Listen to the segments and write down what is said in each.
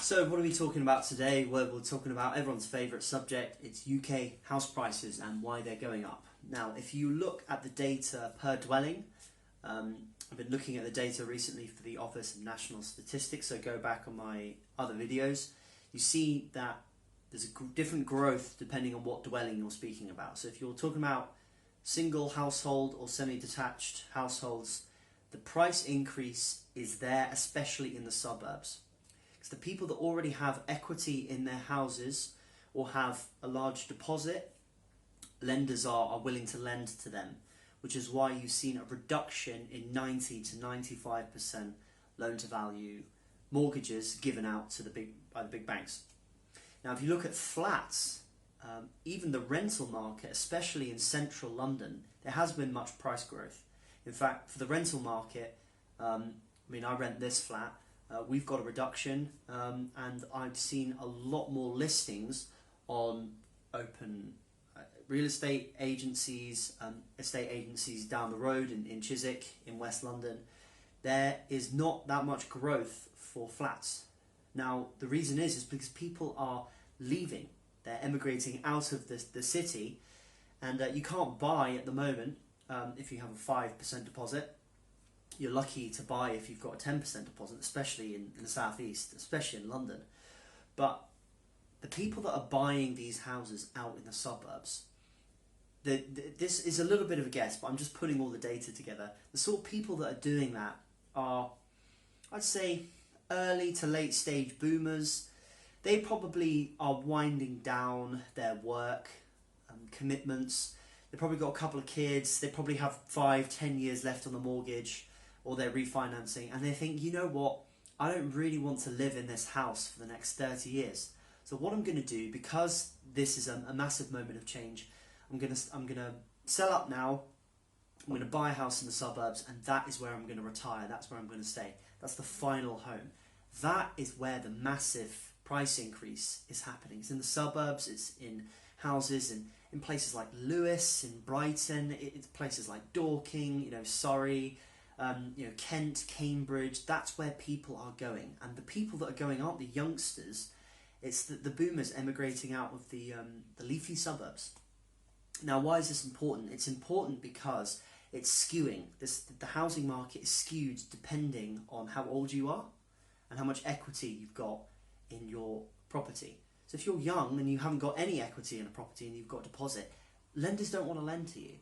So what are we talking about today? Well, we're talking about everyone's favourite subject. It's UK house prices and why they're going up. Now, if you look at the data per dwelling, I've been looking at the data recently for the Office of National Statistics, so go back on my other videos. You see that there's a different growth depending on what dwelling you're speaking about. So if you're talking about single household or semi-detached households, the price increase is there, especially in the suburbs. It's the people that already have equity in their houses or have a large deposit, lenders are willing to lend to them, which is why you've seen a reduction in 90 to 95% loan to value mortgages given out by the big banks. Now, if you look at flats, even the rental market, especially in central London, there has been much price growth. In fact, for the rental market, I rent this flat, we've got a reduction, and I've seen a lot more listings on open real estate agencies, estate agencies down the road in Chiswick, in West London. There is not that much growth for flats. Now, the reason is because people are leaving. They're emigrating out of the city, and you can't buy at the moment if you have a 5% deposit. You're lucky to buy if you've got a 10% deposit, especially in the southeast, especially in London. But the people that are buying these houses out in the suburbs, this is a little bit of a guess, but I'm just putting all the data together. The sort of people that are doing that are, I'd say, early to late stage boomers. They probably are winding down their work commitments. They've probably got a couple of kids. They probably have 5-10 years left on the mortgage, or they're refinancing, and they think, you know what, I don't really want to live in this house for the next 30 years. So what I'm going to do, because this is a massive moment of change, I'm going to sell up now. I'm going to buy a house in the suburbs, and that is where I'm going to retire. That's where I'm going to stay. That's the final home. That is where the massive price increase is happening. It's in the suburbs. It's in houses in places like Lewes, in Brighton. It's places like Dorking, Surrey, Kent, Cambridge. That's where people are going, and the people that are going aren't the youngsters. It's the boomers emigrating out of the leafy suburbs. Now, why is this important? It's important because it's skewing. The housing market is skewed depending on how old you are and how much equity you've got in your property. So if you're young and you haven't got any equity in a property and you've got a deposit, lenders don't want to lend to you.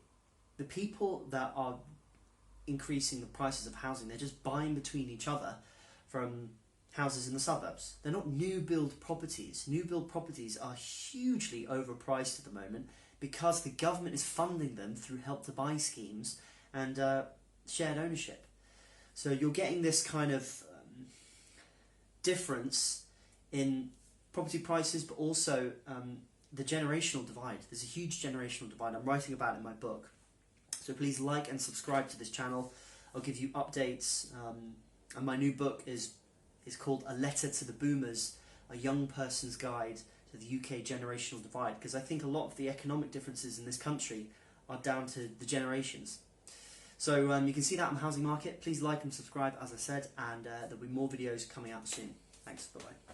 The people that are increasing the prices of housing, they're just buying between each other from houses in the suburbs. They're not new build properties. New build properties are hugely overpriced at the moment because the government is funding them through Help to Buy schemes and shared ownership. So you're getting this kind of difference in property prices, but also the generational divide. There's a huge generational divide. I'm writing about it in my book. So please like and subscribe to this channel. I'll give you updates. And my new book is called A Letter to the Boomers, a young person's guide to the UK generational divide, because I think a lot of the economic differences in this country are down to the generations. So you can see that on the housing market. Please like and subscribe, as I said, and there'll be more videos coming out soon. Thanks, bye-bye.